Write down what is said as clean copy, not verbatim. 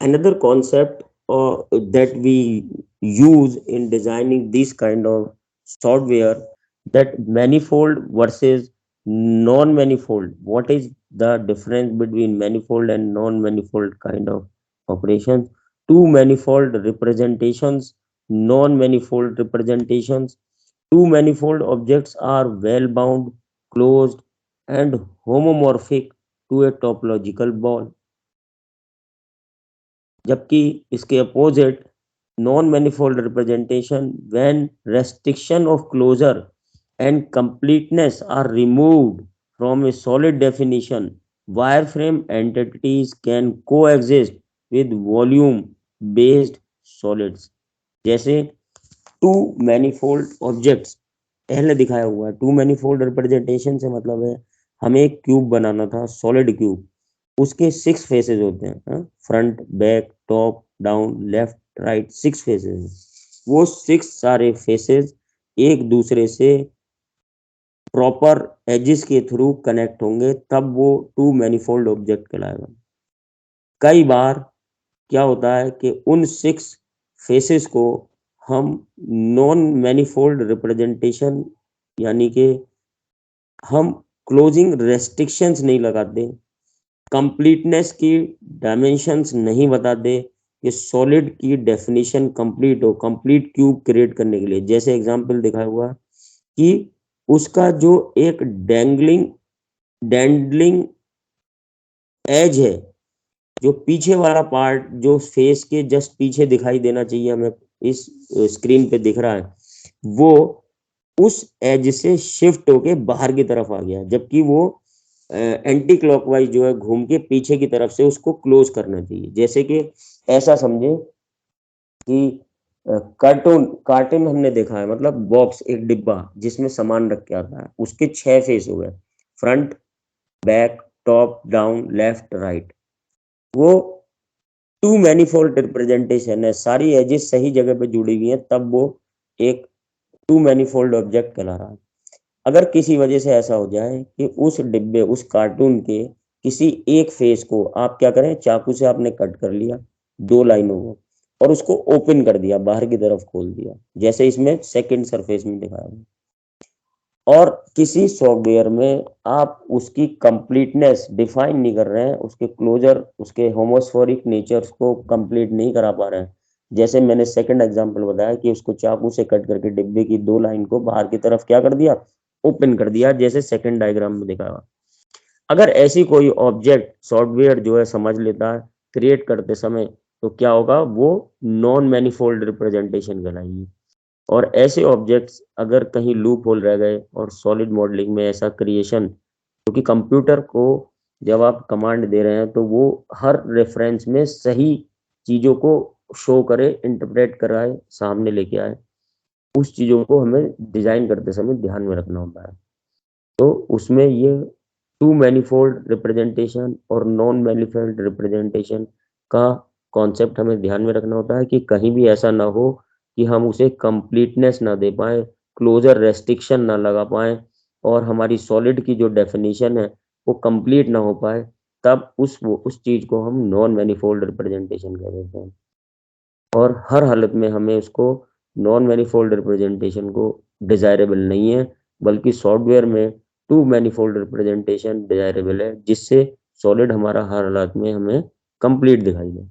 Another concept that we use in designing this kind of software, that manifold versus non-manifold. What is the difference between manifold and non-manifold kind of operations? Two manifold representations, non-manifold representations. Two manifold objects are well bound, closed, and homomorphic to a topological ball, जबकि इसके opposite non manifold representation, when restriction of closure and completeness are removed from a solid definition, wireframe entities can coexist with volume based solids. जैसे to manifold objects पहले दिखाया हुआ है। To manifold representation से मतलब है हमें एक क्यूब बनाना था, सॉलिड क्यूब। उसके 6 फेसेस होते हैं, front, back, top, down, left, right, 6 faces हैं। वो 6 सारे फेसेस एक दूसरे से प्रॉपर एजिस के थ्रू कनेक्ट होंगे, तब वो टू मैनिफोल्ड ऑब्जेक्ट कहलाएगा। कई बार क्या होता है कि उन 6 फेसेस को हम नॉन मैनिफोल्ड रिप्रेजेंटेशन, यानी कि हम क्लोजिंग रेस्ट्रिक्शंस नहीं लगाते, कंप्लीटनेस की डायमेंशंस नहीं बताते कि सॉलिड की डेफिनेशन कंप्लीट हो, कंप्लीट क्यूब क्रिएट करने के लिए। जैसे एग्जांपल दिखाया हुआ कि उसका जो एक डैंडलिंग एज है, जो पीछे वाला पार्ट जो फेस के जस्ट पीछे दिखाई देना चाहिए, हमें इस स्क्रीन पे दिख रहा है, वो उस एज से शिफ्ट होके बाहर की तरफ आ गया, जबकि वो एंटी क्लॉकवाइज जो है घूम के पीछे की तरफ से उसको क्लोज करना चाहिए। जैसे कि ऐसा समझे कि कार्टून कार्टून हमने देखा है, मतलब बॉक्स, एक डिब्बा जिसमें सामान रख के आता है, उसके 6 फेस हो गए, front, back, top, down, left, right. वो टू मैनिफोल्ड रिप्रेजेंटेशन है, सारी एजेस सही जगह पे जुड़ी हुई हैं, तब वो एक टू मैनिफोल्ड ऑब्जेक्ट कहला रहा है। अगर किसी वजह से ऐसा हो जाए कि उस डिब्बे, उस कार्टून के किसी एक फेस को आप क्या करें, चाकू से आपने कट कर लिया 2 लाइनों को, और उसको ओपन कर दिया, बाहर की तरफ खोल दिया, जैसे इसमें सेकंड सरफेस में दिखाया है। और किसी सॉफ्टवेयर में आप उसकी कंप्लीटनेस डिफाइन नहीं कर रहे हैं, उसके क्लोजर, उसके होमोस्फेरिक नेचर्स को कंप्लीट नहीं करा पा रहे हैं। जैसे मैंने सेकंड एग्जांपल बताया कि उसको चाकू से कट करके डिब्बे की 2 लाइन को बाहर की तरफ क्या कर दिया, ओपन कर दिया, जैसे सेकंड डायग्राम में दिखाया। अगर ऐसी कोई ऑब्जेक्ट सॉफ्टवेयर जो है समझ लेता है क्रिएट करते समय, तो क्या होगा, वो नॉन मैनिफोल्ड रिप्रेजेंटेशन कहलाएगी। और ऐसे ऑब्जेक्ट्स अगर कहीं लूप होल रह गए, और सॉलिड मॉडलिंग में ऐसा क्रिएशन, क्योंकि कंप्यूटर को जब आप कमांड दे रहे हैं तो वो हर रेफरेंस में सही चीज़ों को शो करे, इंटरप्रेट कराए, सामने लेके आए, उस चीज़ों को हमें डिज़ाइन करते समय ध्यान में रखना होता है। तो उसमें ये टू मैनिफोल्ड रिप्रेजेंटेशन और नॉन मैनिफोल्ड रिप्रेजेंटेशन का कॉन्सेप्ट हमें ध्यान में रखना होता है कि कहीं भी ऐसा ना हो कि हम उसे कंप्लीटनेस ना दे पाए, क्लोजर रेस्ट्रिक्शन ना लगा पाए, और हमारी सॉलिड की जो डेफिनेशन है वो कंप्लीट ना हो पाए, तब उस चीज़ को हम नॉन मैनिफोल्ड रिप्रेजेंटेशन कह देते हैं। और हर हालत में हमें उसको, नॉन मैनिफोल्ड रिप्रेजेंटेशन को डिजायरेबल नहीं है, बल्कि सॉफ्टवेयर में टू मैनिफोल्ड रिप्रेजेंटेशन डिजायरेबल है, जिससे सॉलिड हमारा हर हालत में हमें कंप्लीट दिखाई दे।